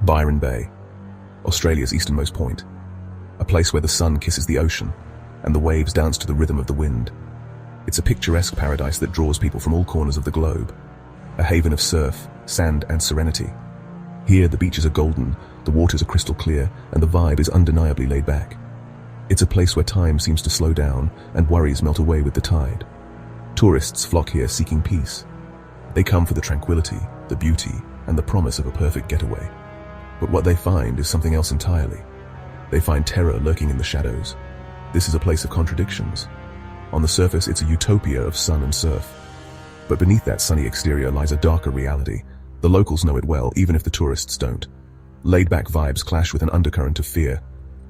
Byron Bay, Australia's easternmost point, a place where the sun kisses the ocean and the waves dance to the rhythm of the wind. It's a picturesque paradise that draws people from all corners of the globe, a haven of surf, sand, and serenity. Here, the beaches are golden, the waters are crystal clear, and the vibe is undeniably laid back. It's a place where time seems to slow down and worries melt away with the tide. Tourists flock here seeking peace. They come for the tranquility, the beauty, and the promise of a perfect getaway. But what they find is something else entirely. They find terror lurking in the shadows. This is a place of contradictions. On the surface, it's a utopia of sun and surf. But beneath that sunny exterior lies a darker reality. The locals know it well, even if the tourists don't. Laid-back vibes clash with an undercurrent of fear.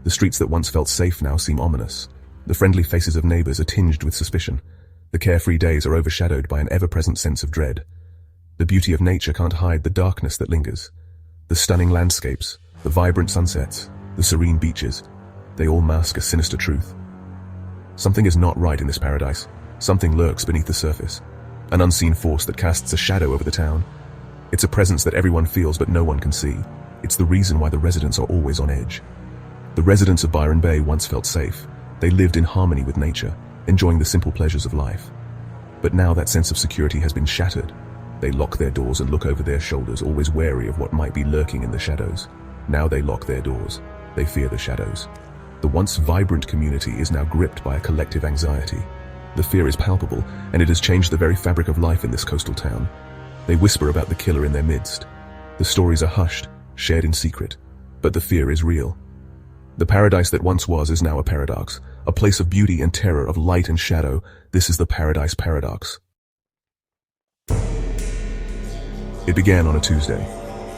The streets that once felt safe now seem ominous. The friendly faces of neighbors are tinged with suspicion. The carefree days are overshadowed by an ever-present sense of dread. The beauty of nature can't hide the darkness that lingers. The stunning landscapes, the vibrant sunsets, the serene beaches, they all mask a sinister truth. Something is not right in this paradise. Something lurks beneath the surface. An unseen force that casts a shadow over the town. It's a presence that everyone feels but no one can see. It's the reason why the residents are always on edge. The residents of Byron Bay once felt safe. They lived in harmony with nature, enjoying the simple pleasures of life. But now that sense of security has been shattered. They lock their doors and look over their shoulders, always wary of what might be lurking in the shadows. Now they lock their doors. They fear the shadows. The once vibrant community is now gripped by a collective anxiety. The fear is palpable, and it has changed the very fabric of life in this coastal town. They whisper about the killer in their midst. The stories are hushed, shared in secret, but the fear is real. The paradise that once was is now a paradox, a place of beauty and terror, of light and shadow. This is the Paradise Paradox. It began on a Tuesday.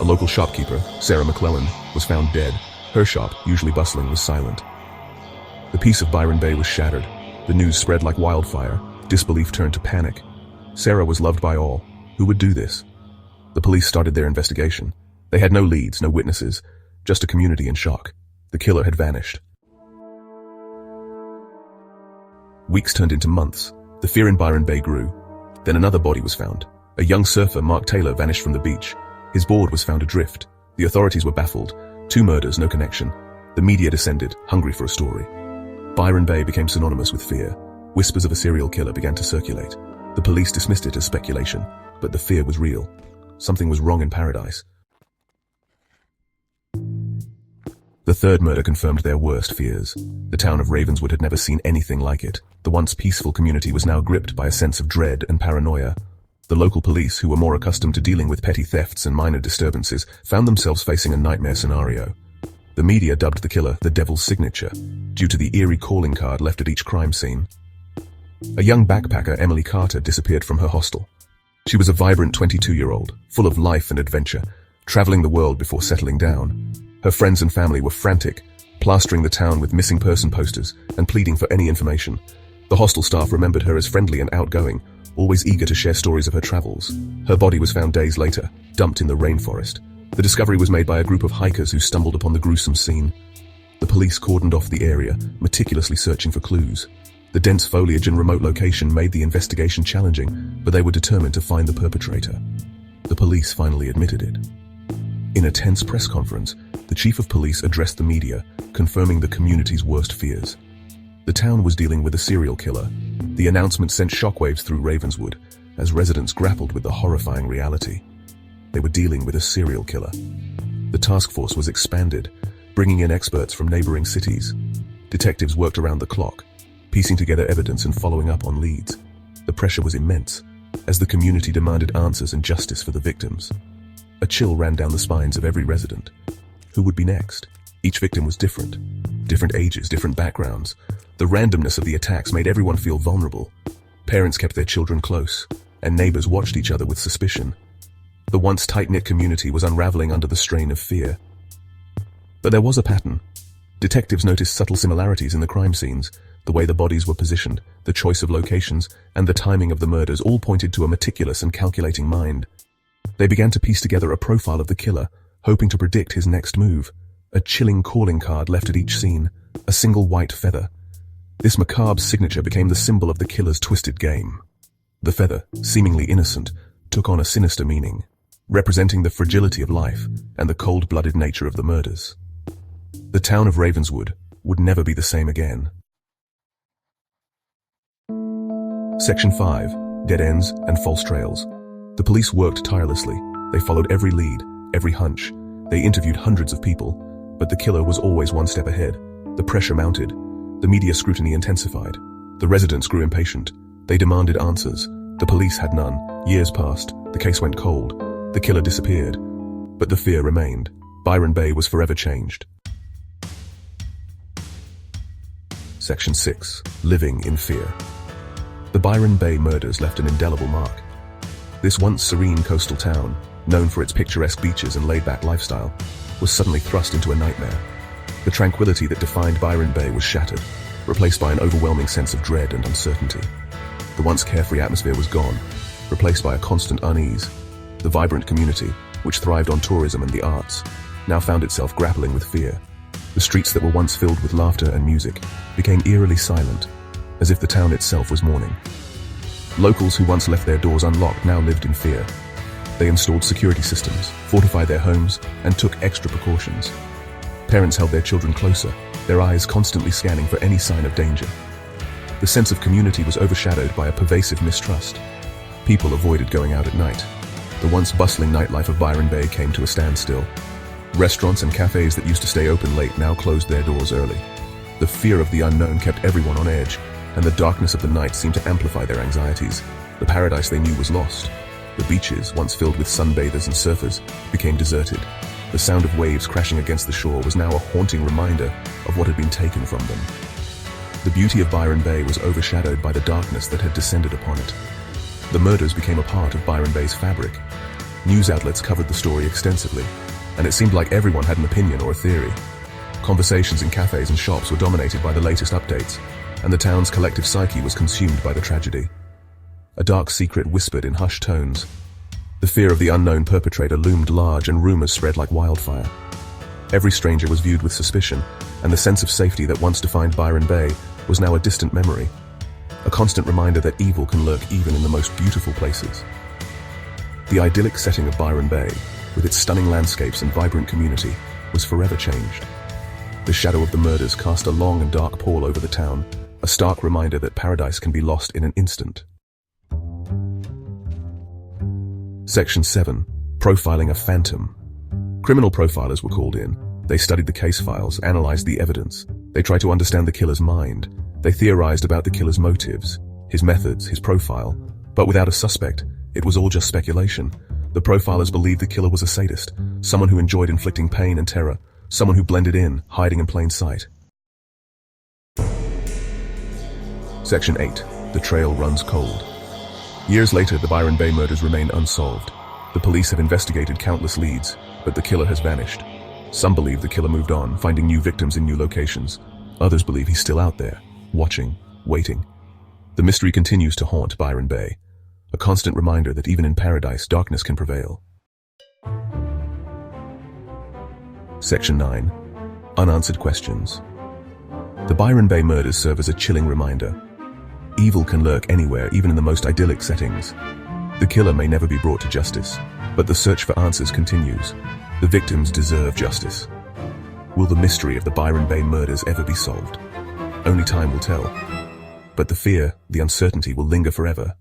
A local shopkeeper, Sarah McClellan, was found dead. Her shop, usually bustling, was silent. The peace of Byron Bay was shattered. The news spread like wildfire. Disbelief turned to panic. Sarah was loved by all. Who would do this? The police started their investigation. They had no leads, no witnesses, just a community in shock. The killer had vanished. Weeks turned into months. The fear in Byron Bay grew. Then another body was found. A young surfer, Mark Taylor, vanished from the beach. His board was found adrift. The authorities were baffled. 2 murders, no connection. The media descended, hungry for a story. Byron Bay became synonymous with fear. Whispers of a serial killer began to circulate. The police dismissed it as speculation, but the fear was real. Something was wrong in paradise. The third murder confirmed their worst fears. The town of Ravenswood had never seen anything like it. The once peaceful community was now gripped by a sense of dread and paranoia. The local police, who were more accustomed to dealing with petty thefts and minor disturbances, found themselves facing a nightmare scenario. The media dubbed the killer the Devil's Signature, due to the eerie calling card left at each crime scene. A young backpacker, Emily Carter, disappeared from her hostel. She was a vibrant 22-year-old, full of life and adventure, traveling the world before settling down. Her friends and family were frantic, plastering the town with missing person posters and pleading for any information. The hostel staff remembered her as friendly and outgoing, always eager to share stories of her travels. Her body was found days later, dumped in the rainforest. The discovery was made by a group of hikers who stumbled upon the gruesome scene. The police cordoned off the area, meticulously searching for clues. The dense foliage and remote location made the investigation challenging, but they were determined to find the perpetrator. The police finally admitted it. In a tense press conference, the chief of police addressed the media, confirming the community's worst fears. The town was dealing with a serial killer. The announcement sent shockwaves through Ravenswood, as residents grappled with the horrifying reality. They were dealing with a serial killer. The task force was expanded, bringing in experts from neighboring cities. Detectives worked around the clock, piecing together evidence and following up on leads. The pressure was immense, as the community demanded answers and justice for the victims. A chill ran down the spines of every resident. Who would be next? Each victim was different. Different ages, different backgrounds. The randomness of the attacks made everyone feel vulnerable. Parents kept their children close, and neighbors watched each other with suspicion. The once tight-knit community was unraveling under the strain of fear. But there was a pattern. Detectives noticed subtle similarities in the crime scenes. The way the bodies were positioned, the choice of locations, and the timing of the murders all pointed to a meticulous and calculating mind. They began to piece together a profile of the killer, hoping to predict his next move. A chilling calling card left at each scene, a single white feather. This macabre signature became the symbol of the killer's twisted game. The feather, seemingly innocent, took on a sinister meaning. representing the fragility of life and the cold-blooded nature of the murders. The town of Ravenswood would never be the same again. Section 5. Dead ends and false trails. The police worked tirelessly. They followed every lead, every hunch. They interviewed hundreds of people, but the killer was always one step ahead. The pressure mounted. The media scrutiny intensified. The residents grew impatient. They demanded answers. The police had none. Years passed. The case went cold. The killer disappeared. But the fear remained. Byron Bay was forever changed. Section 6. Living in fear. The Byron Bay murders left an indelible mark. This once serene coastal town, known for its picturesque beaches and laid-back lifestyle, was suddenly thrust into a nightmare. The tranquility that defined Byron Bay was shattered, replaced by an overwhelming sense of dread and uncertainty. The once carefree atmosphere was gone, replaced by a constant unease. The vibrant community, which thrived on tourism and the arts, now found itself grappling with fear. The streets that were once filled with laughter and music became eerily silent, as if the town itself was mourning. Locals who once left their doors unlocked now lived in fear. They installed security systems, fortified their homes, and took extra precautions. Parents held their children closer, their eyes constantly scanning for any sign of danger. The sense of community was overshadowed by a pervasive mistrust. People avoided going out at night. The once bustling nightlife of Byron Bay came to a standstill. Restaurants and cafes that used to stay open late now closed their doors early. The fear of the unknown kept everyone on edge, and the darkness of the night seemed to amplify their anxieties. The paradise they knew was lost. The beaches, once filled with sunbathers and surfers, became deserted. The sound of waves crashing against the shore was now a haunting reminder of what had been taken from them. The beauty of Byron Bay was overshadowed by the darkness that had descended upon it. The murders became a part of Byron Bay's fabric. News outlets covered the story extensively, and it seemed like everyone had an opinion or a theory. Conversations in cafes and shops were dominated by the latest updates, and the town's collective psyche was consumed by the tragedy. A dark secret whispered in hushed tones. The fear of the unknown perpetrator loomed large, and rumors spread like wildfire. Every stranger was viewed with suspicion, and the sense of safety that once defined Byron Bay was now a distant memory. A constant reminder that evil can lurk even in the most beautiful places. The idyllic setting of Byron Bay, with its stunning landscapes and vibrant community, was forever changed. The shadow of the murders cast a long and dark pall over the town, a stark reminder that paradise can be lost in an instant. Section 7. Profiling a phantom. Criminal profilers were called in. They studied the case files, analyzed the evidence. They tried to understand the killer's mind. They theorized about the killer's motives, his methods, his profile. But without a suspect, it was all just speculation. The profilers believed the killer was a sadist, someone who enjoyed inflicting pain and terror, someone who blended in, hiding in plain sight. Section 8. The trail runs cold. Years later, the Byron Bay murders remain unsolved. The police have investigated countless leads, but the killer has vanished. Some believe the killer moved on, finding new victims in new locations. Others believe he's still out there, watching, waiting. The mystery continues to haunt Byron Bay, a constant reminder that even in paradise, darkness can prevail. Section 9. Unanswered questions. The Byron Bay murders serve as a chilling reminder. Evil can lurk anywhere, even in the most idyllic settings. The killer may never be brought to justice, but the search for answers continues. The victims deserve justice. Will the mystery of the Byron Bay murders ever be solved? Only time will tell. But the fear, the uncertainty will linger forever.